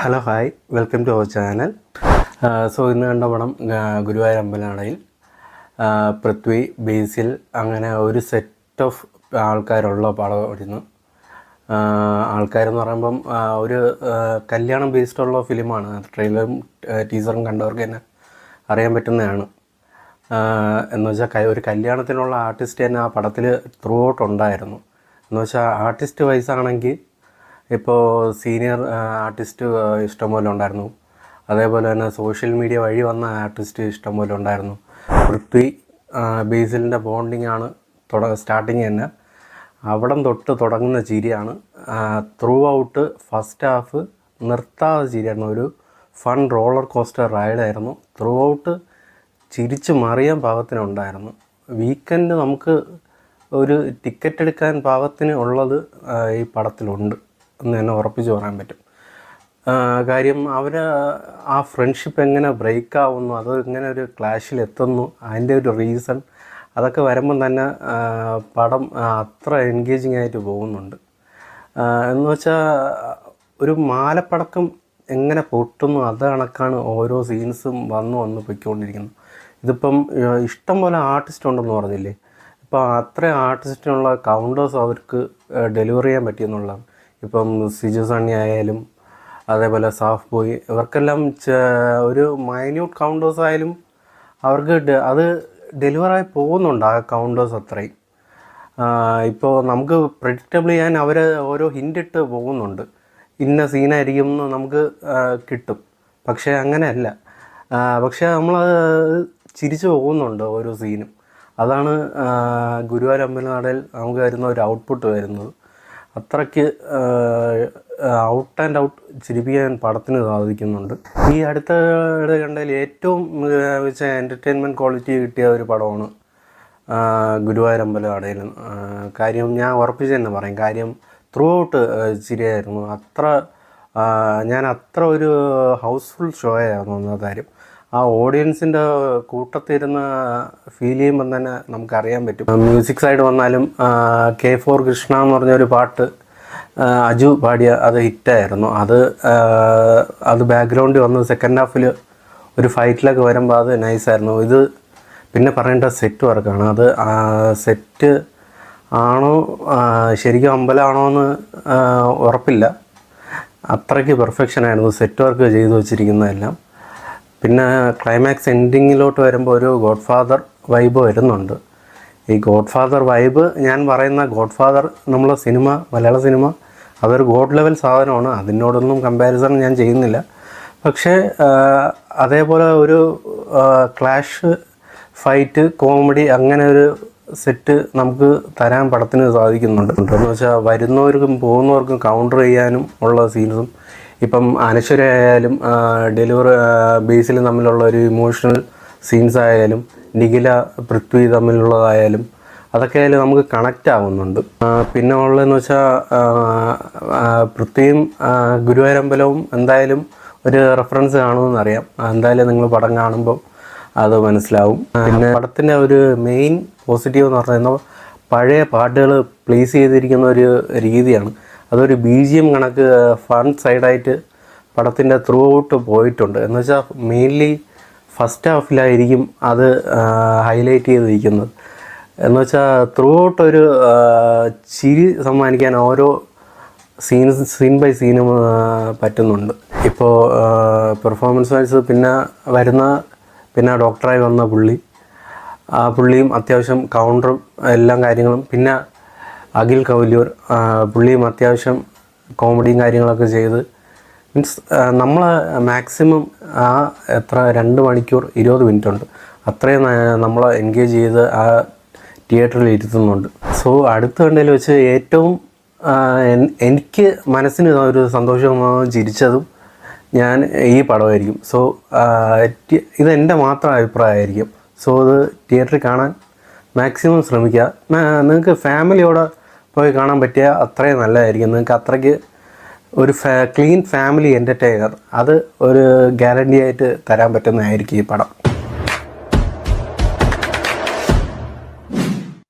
Hello hi welcome to our channel. So ഇന്ന് കണ്ട പടം ഗുരുവായൂർ അമ്പലനടയിൽ പൃഥ്വി, ബേസിൽ അങ്ങനെ ഒരു സെറ്റ് ഓഫ് ആൾക്കാരുള്ള പടമായിരുന്നു. ആൾക്കാരെന്ന് പറയുമ്പം ഒരു കല്യാണം ബേസ്ഡുള്ള ഫിലിമാണ്. ട്രെയിലറും ടീസറും കണ്ടവർക്ക് തന്നെ അറിയാൻ പറ്റുന്നതാണ്. എന്ന് വെച്ചാൽ ഒരു കല്യാണത്തിനുള്ള ആർട്ടിസ്റ്റ് തന്നെ ആ പടത്തിൽ ത്രൂ ഔട്ട് ഉണ്ടായിരുന്നു. എന്ന് വെച്ചാൽ ആർട്ടിസ്റ്റ് വൈസാണെങ്കിൽ ഇപ്പോൾ സീനിയർ ആർട്ടിസ്റ്റ് ഇഷ്ടംപോലെ ഉണ്ടായിരുന്നു. അതേപോലെ തന്നെ സോഷ്യൽ മീഡിയ വഴി വന്ന ആർട്ടിസ്റ്റ് ഇഷ്ടംപോലെ ഉണ്ടായിരുന്നു. പൃഥ്വി ബേസിലിൻ്റെ ബോണ്ടിങ് ആണ് സ്റ്റാർട്ടിങ് തന്നെ. അവിടം തൊട്ട് തുടങ്ങുന്ന ചിരിയാണ്. ത്രൂ ഔട്ട് ഫസ്റ്റ് ഹാഫ് നിർത്താതെ ചിരിയായിരുന്നു. ഒരു ഫൺ റോളർ കോസ്റ്റർ റൈഡായിരുന്നു. ത്രൂ ഔട്ട് ചിരിച്ച് മറിയാൻ പാകത്തിനുണ്ടായിരുന്നു. വീക്കെൻഡ് നമുക്ക് ഒരു ടിക്കറ്റ് എടുക്കാൻ പാകത്തിന് ഉള്ളത് ഈ പടത്തിലുണ്ട് എന്ന് തന്നെ ഉറപ്പിച്ച് പറയാൻ പറ്റും. കാര്യം അവർ ആ ഫ്രണ്ട്ഷിപ്പ് എങ്ങനെ ബ്രേക്ക് ആവുന്നു, അത് എങ്ങനെ ഒരു ക്ലാഷിലെത്തുന്നു, അതിൻ്റെ ഒരു റീസൺ അതൊക്കെ വരുമ്പം തന്നെ പടം അത്ര എൻഗേജിങ് ആയിട്ട് പോകുന്നുണ്ട്. എന്ന് വെച്ചാൽ ഒരു മാലപ്പടക്കം എങ്ങനെ പൊട്ടുന്നു അത് കണക്കാണ് ഓരോ സീൻസും വന്ന് പൊയ്ക്കൊണ്ടിരിക്കുന്നത്. ഇതിപ്പം ഇഷ്ടം പോലെ ആർട്ടിസ്റ്റ് ഉണ്ടെന്ന് പറഞ്ഞില്ലേ, ഇപ്പോൾ അത്ര ആർട്ടിസ്റ്റിനുള്ള കൗണ്ടേഴ്സ് അവർക്ക് ഡെലിവർ ചെയ്യാൻ പറ്റിയെന്നുള്ളതാണ്. ഇപ്പം സിജു സണ്ണി ആയാലും അതേപോലെ സാഫ് ബോയ്, ഇവർക്കെല്ലാം ഒരു മൈന്യൂട്ട് കൗണ്ടേഴ്സ് ആയാലും അവർക്ക് അത് ഡെലിവറായി പോകുന്നുണ്ട്. ആ കൗണ്ടേഴ്സ് അത്രയും ഇപ്പോൾ നമുക്ക് പ്രെഡിക്റ്റബിൾ ചെയ്യാൻ അവർ ഓരോ ഹിൻറ്റിട്ട് പോകുന്നുണ്ട്. ഇന്ന സീനായിരിക്കും എന്ന് നമുക്ക് കിട്ടും. പക്ഷേ അങ്ങനെയല്ല. പക്ഷേ നമ്മൾ ചിരിച്ചു പോകുന്നുണ്ട് ഓരോ സീനും. അതാണ് ഗുരുവായൂർ അമ്പലനടയിൽ നമുക്ക് വരുന്ന ഒരു ഔട്ട്പുട്ട് വരുന്നത്. അത്രയ്ക്ക് ഔട്ട് ആൻഡ് ഔട്ട് ചിരിപ്പിക്കാൻ പടത്തിന് സാധിക്കുന്നുണ്ട്. ഈ അടുത്തിടെ കണ്ടതിൽ ഏറ്റവും വെച്ച എൻ്റർടൈൻമെൻറ്റ് ക്വാളിറ്റി കിട്ടിയ ഒരു പടമാണ് ഗുരുവായൂർ അമ്പലനടയിൽ. കാര്യം ഞാൻ ഉറപ്പിച്ച് തന്നെ പറയും. കാര്യം ത്രൂ ഔട്ട് ചിരിയായിരുന്നു. ഞാൻ അത്ര ഒരു ഹൗസ്ഫുൾ ഷോ ആയിരുന്നു എന്ന കാര്യം. ആ ഓഡിയൻസിൻ്റെ കൂട്ടത്തിരുന്ന് ഫീൽ ചെയ്യുമ്പം തന്നെ നമുക്കറിയാൻ പറ്റും. മ്യൂസിക് സൈഡ് വന്നാലും K4 കൃഷ്ണ എന്ന് പറഞ്ഞൊരു പാട്ട് അജു പാടിയ അത് ഹിറ്റായിരുന്നു. അത് ബാക്ക്ഗ്രൗണ്ടിൽ വന്ന് സെക്കൻഡ് ഹാഫിൽ ഒരു ഫൈറ്റിലൊക്കെ വരുമ്പോൾ അത് നൈസായിരുന്നു. ഇത് പിന്നെ പറയേണ്ട സെറ്റ് വർക്കാണ്. അത് സെറ്റ് ആണോ ശരിക്കും അമ്പലമാണോ എന്ന് ഉറപ്പില്ല. അത്രയ്ക്ക് പെർഫെക്ഷനായിരുന്നു സെറ്റ് വർക്ക് ചെയ്തു വച്ചിരിക്കുന്നതെല്ലാം. പിന്നെ ക്ലൈമാക്സ് എൻഡിങ്ങിലോട്ട് വരുമ്പോൾ ഒരു ഗോഡ് ഫാദർ വൈബ് വരുന്നുണ്ട്. ഈ ഗോഡ് ഫാദർ വൈബ്, ഞാൻ പറയുന്ന ഗോഡ് ഫാദർ നമ്മളെ സിനിമ, മലയാള സിനിമ അതൊരു ഗോഡ് ലെവൽ സാധനമാണ്. അതിനോടൊന്നും കമ്പാരിസൺ ഞാൻ ചെയ്യുന്നില്ല. പക്ഷേ അതേപോലെ ഒരു ക്ലാഷ്, ഫൈറ്റ്, കോമഡി അങ്ങനെ ഒരു സെറ്റ് നമുക്ക് തരാൻ പടത്തിന് സാധിക്കുന്നുണ്ട്. എന്ന് വെച്ചാൽ വരുന്നവർക്കും പോകുന്നവർക്കും കൗണ്ടർ ചെയ്യാനും ഉള്ള സീൻസും, ഇപ്പം അനശ്വര ആയാലും ബേസിൽ തമ്മിലുള്ള ഒരു ഇമോഷണൽ സീൻസ് ആയാലും നിഖില പൃഥ്വി തമ്മിലുള്ളതായാലും അതൊക്കെ ആയാലും നമുക്ക് കണക്റ്റ് ആവുന്നുണ്ട്. പിന്നെ ഉള്ളതെന്ന് വെച്ചാൽ പൃഥ്വിയും ഗുരുവായൂർ അമ്പലവും എന്തായാലും ഒരു റെഫറൻസ് കാണുമെന്ന് അറിയാം. എന്തായാലും നിങ്ങൾ പടം കാണുമ്പോൾ അത് മനസ്സിലാവും. പിന്നെ പടത്തിൻ്റെ ഒരു മെയിൻ പോസിറ്റീവ് എന്ന് പറയുന്നത് പഴയ പാട്ടുകൾ പ്ലേസ് ചെയ്തിരിക്കുന്ന ഒരു രീതിയാണ്. അതൊരു BGM കണക്ക് ഫൺ സൈഡായിട്ട് പടത്തിൻ്റെ ത്രൂ ഔട്ട് പോയിട്ടുണ്ട്. എന്ന് വെച്ചാൽ മെയിൻലി ഫസ്റ്റ് ഹാഫിലായിരിക്കും അത് ഹൈലൈറ്റ് ചെയ്തിരിക്കുന്നത്. എന്ന് വെച്ചാൽ ത്രൂ ഔട്ട് ഒരു ചിരി സമ്മാനിക്കാൻ ഓരോ സീൻ ബൈ സീനും പറ്റുന്നുണ്ട്. ഇപ്പോൾ പെർഫോമൻസ് വൈസ് പിന്നെ ഡോക്ടറായി വന്ന പുള്ളിയും അത്യാവശ്യം കൗണ്ടറും എല്ലാ കാര്യങ്ങളും, പിന്നെ അഖിൽ കൗലിയൂർ പുള്ളിയും അത്യാവശ്യം കോമഡിയും കാര്യങ്ങളൊക്കെ ചെയ്ത് മീൻസ് നമ്മൾ മാക്സിമം എത്ര 2 മണിക്കൂർ 20 മിനിറ്റ് ഉണ്ട്, അത്രയും നമ്മളെ എൻഗേജ് ചെയ്ത് ആ തിയേറ്ററിൽ ഇരുത്തുന്നുണ്ട്. സോ അടുത്ത കണ്ടതിൽ വെച്ച് ഏറ്റവും എനിക്ക് മനസ്സിന് ഒരു സന്തോഷവും ചിരിച്ചതും ഞാൻ ഈ പടമായിരിക്കും. സോ ഇതെൻ്റെ മാത്രം അഭിപ്രായമായിരിക്കും. സോ ഇത് തിയേറ്ററിൽ കാണാൻ മാക്സിമം ശ്രമിക്കുക. നിങ്ങൾക്ക് ഫാമിലിയോടെ പോയി കാണാൻ പറ്റിയ അത്രയും നല്ലതായിരിക്കും. നിങ്ങൾക്ക് അത്രയ്ക്ക് ഒരു ക്ലീൻ ഫാമിലി എൻ്റർടൈനർ അത് ഒരു ഗ്യാരണ്ടി ആയിട്ട് തരാൻ പറ്റുന്നതായിരിക്കും ഈ പടം.